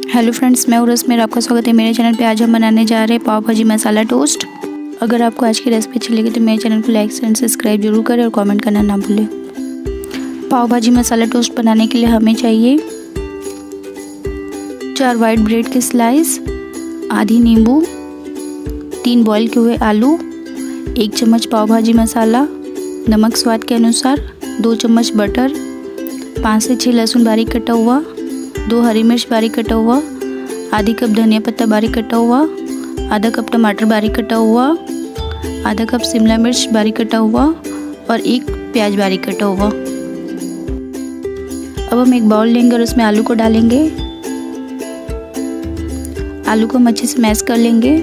Hello friends, मैं हूँ रश्मि और आपका स्वागत है मेरे चैनल पे। आज हम बनाने जा रहे हैं पाव भाजी मसाला टोस्ट। अगर आपको आज की रेसिपी अच्छी लगी तो मेरे चैनल को लाइक एंड सब्सक्राइब जरूर करें और कमेंट करना ना भूलें। पाव भाजी मसाला टोस्ट बनाने के लिए हमें चाहिए 4 वाइट ब्रेड के स्लाइस, आधी नींबू, 3 बॉईल किए हुए आलू, 1 चम्मच पाव भाजी मसाला, नमक स्वाद के अनुसार, 2 चम्मच बटर, 5 से 6 लहसुन बारीक कटा हुआ, 2 हरी मिर्च बारीक कटा हुआ, आधी कप धनिया पत्ता बारीक कटा हुआ, आधा कप टमाटर बारीक कटा हुआ, आधा कप शिमला मिर्च बारीक कटा हुआ और 1 प्याज बारीक कटा हुआ। अब हम एक बाउल लेंगे और उसमें आलू को डालेंगे। आलू को हम अच्छे से मैश कर लेंगे।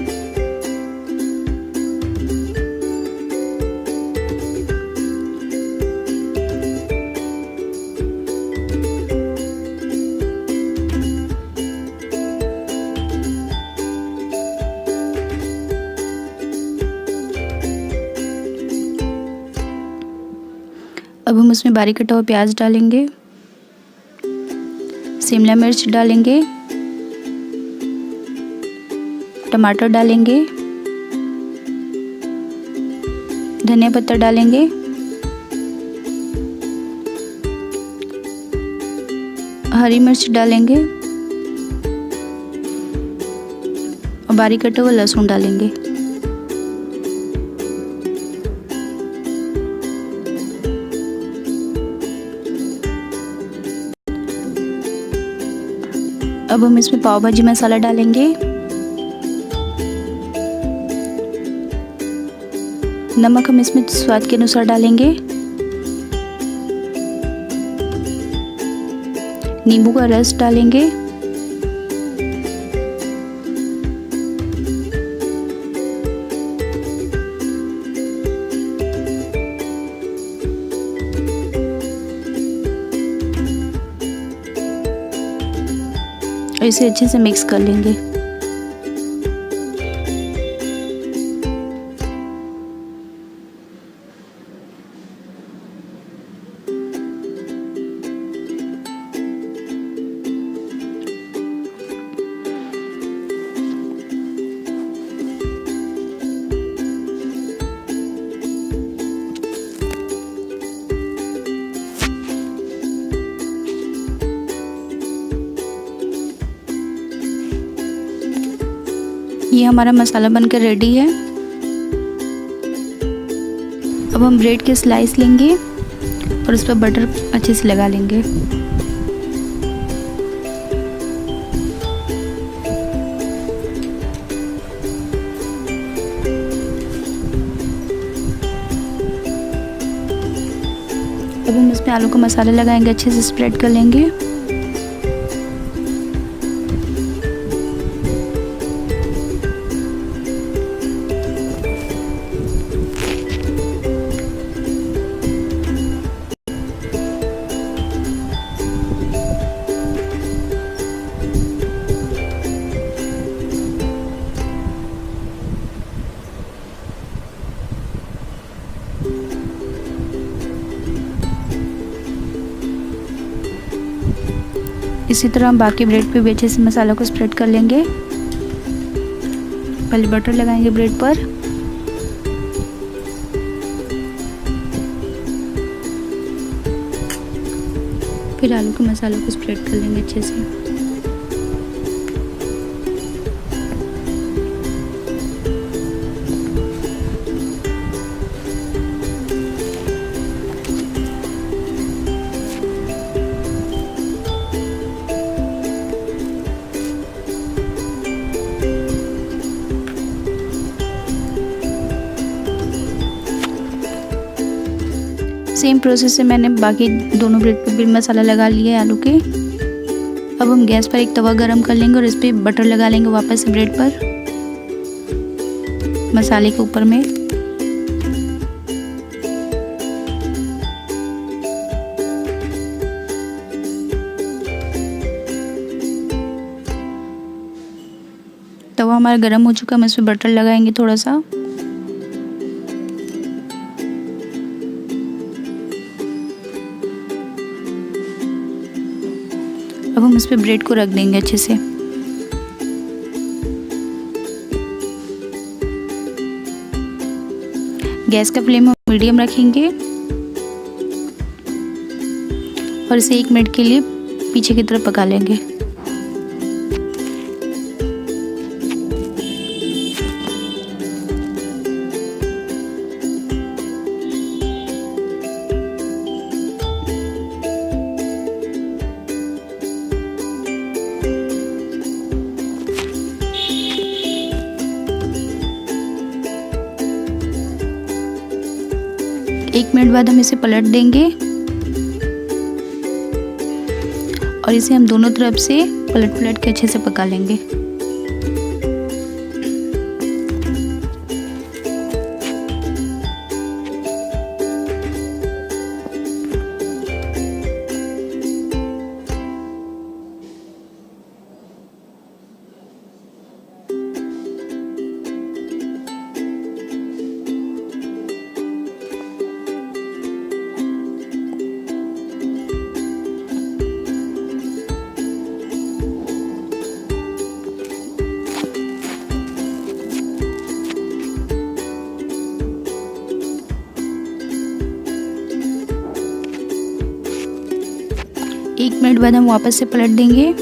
अब हम उसमें बारीक कटा हुआ प्याज डालेंगे, शिमला मिर्च डालेंगे, टमाटर डालेंगे, धनिया पत्ता डालेंगे, हरी मिर्च डालेंगे और बारीक कटा हुआ लहसुन डालेंगे। अब हम इसमें पाव भाजी मसाला डालेंगे, नमक हम इसमें स्वाद के अनुसार डालेंगे, नींबू का रस डालेंगे, और इसे अच्छे से मिक्स कर लेंगे। ये हमारा मसाला बनकर रेडी है। अब हम ब्रेड के स्लाइस लेंगे और उस पर बटर अच्छे से लगा लेंगे। अब हम इसमें आलू का मसाला लगाएंगे, अच्छे से स्प्रेड कर लेंगे। इसी तरह हम बाकी ब्रेड पे भी अच्छे से मसाला को स्प्रेड कर लेंगे। पहले बटर लगाएंगे ब्रेड पर, फिर आलू के मसाले को स्प्रेड कर लेंगे अच्छे से। सेम प्रोसेस से मैंने बाकी दोनों ब्रेड पे भी मसाला लगा लिया है आलू के। अब हम गैस पर एक तवा गरम कर लेंगे और इस पर बटर लगा लेंगे वापस से ब्रेड पर, मसाले के ऊपर में। तवा हमारा गरम हो चुका है, हम इसमें बटर लगाएंगे थोड़ा सा। अब हम इस पर ब्रेड को रख देंगे अच्छे से। गैस का फ्लेम हम मीडियम रखेंगे और इसे 1 मिनट के लिए पीछे की तरफ पका लेंगे। एक मिनट बाद हम इसे पलट देंगे और इसे हम दोनों तरफ से पलट के अच्छे से पका लेंगे। एक मिनट बाद हम वापस से पलट देंगे।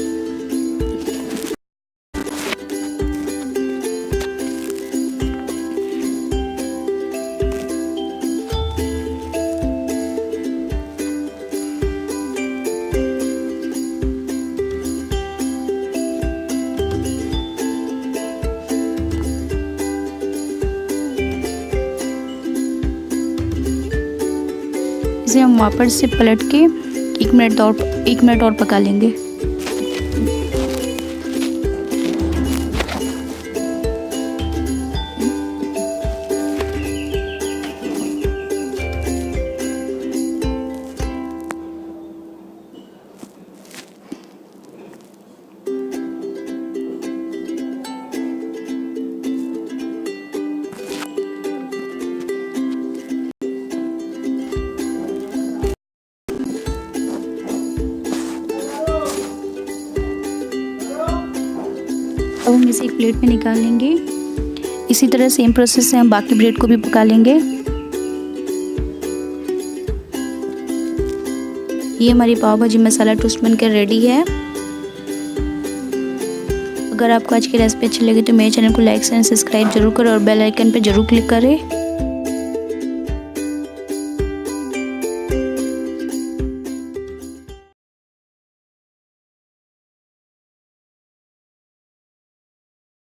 इसे हम वापस से पलट के 1 मिनट और पका लेंगे। अब हम इसे एक प्लेट में निकाल लेंगे। इसी तरह सेम प्रोसेस से हम बाकी ब्रेड को भी पका लेंगे। ये हमारी पाव भाजी मसाला टोस्ट बनकर रेडी है। अगर आपको आज की रेसिपी अच्छी लगी तो मेरे चैनल को लाइक एंड सब्सक्राइब जरूर करें और बेल आइकन पर जरूर क्लिक करें।